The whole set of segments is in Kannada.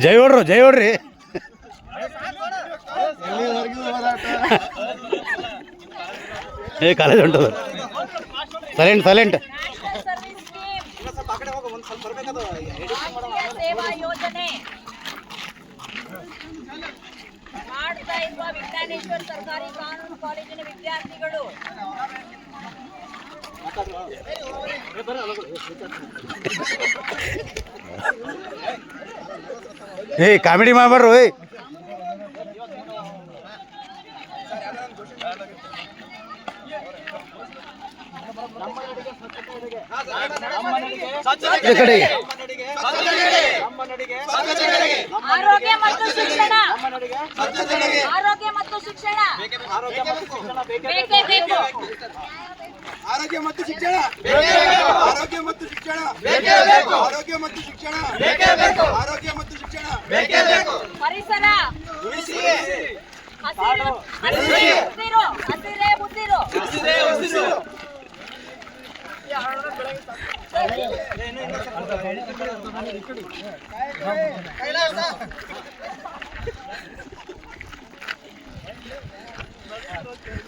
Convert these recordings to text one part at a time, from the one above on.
ಜೈ ಹೊಡ್ರು ಜೈ ಹೊಡ್ರಿ. ಏ ಕಾಲೇಜ್ ಹೊಂಟದ. Silent silent. ಸೇವಾ ಯೋಜನೆ ಮಾಡ್ತಾ ಇರುವ ವಿಜ್ಞಾನೇಶ್ವರ ಸರ್ಕಾರಿ ಕಾನೂನು ಕಾಲೇಜಿನ ವಿದ್ಯಾರ್ಥಿಗಳು ಏ ಕಾಮಿಡಿ ಮಾಡ್ಬಾರ್ರು. ಆರೋಗ್ಯ ಮತ್ತು ಶಿಕ್ಷಣ ಆರೋಗ್ಯ ಮತ್ತು ಶಿಕ್ಷಣ ಬೇಕೇ ಬೇಕು. ಆರೋಗ್ಯ ಮತ್ತು ಶಿಕ್ಷಣ ಆರೋಗ್ಯ ಮತ್ತು ಶಿಕ್ಷಣ ಆರೋಗ್ಯ ಮತ್ತು ಶಿಕ್ಷಣ ಆರೋಗ್ಯ ಮತ್ತು ಶಿಕ್ಷಣ ಪರಿಸರ ಹಸಿರು ಹಸಿರೇ ಬುದ್ಧಿರು.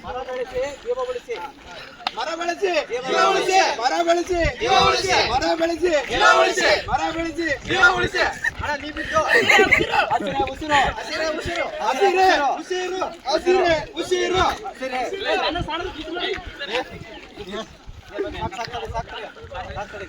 ಮರ ಬೆಳೆಸಿ ಜೀವ ಉಳಿಸಿ. ಮರ ಬೆಳೆಸಿ ಜೀವ ಉಳಿಸಿ. ಮರ ಬೆಳೆಸಿ ಜೀವ ಉಳಿಸಿ. ಮರ ಬೆಳೆಸಿ ಜೀವ ಉಳಿಸಿ. ಮರ ಬೆಳೆಸಿ ಜೀವ ಉಳಿಸಿ. ಅಣ್ಣ ನೀ ಬಿಟ್ಟು ಹಸಿರೆ ಉಸಿರು ಹಸಿರೆ ಉಸಿರು ಹಸಿರೆ ಉಸಿರು ಹಸಿರೆ ಉಸಿರು ಹಸಿರೆ ನನ್ನ ಸಣ್ಣ ಸಾಕ್ತಾರೆ ಸಾಕ್ತಾರೆ ಸಾಕ್ತಾರೆ.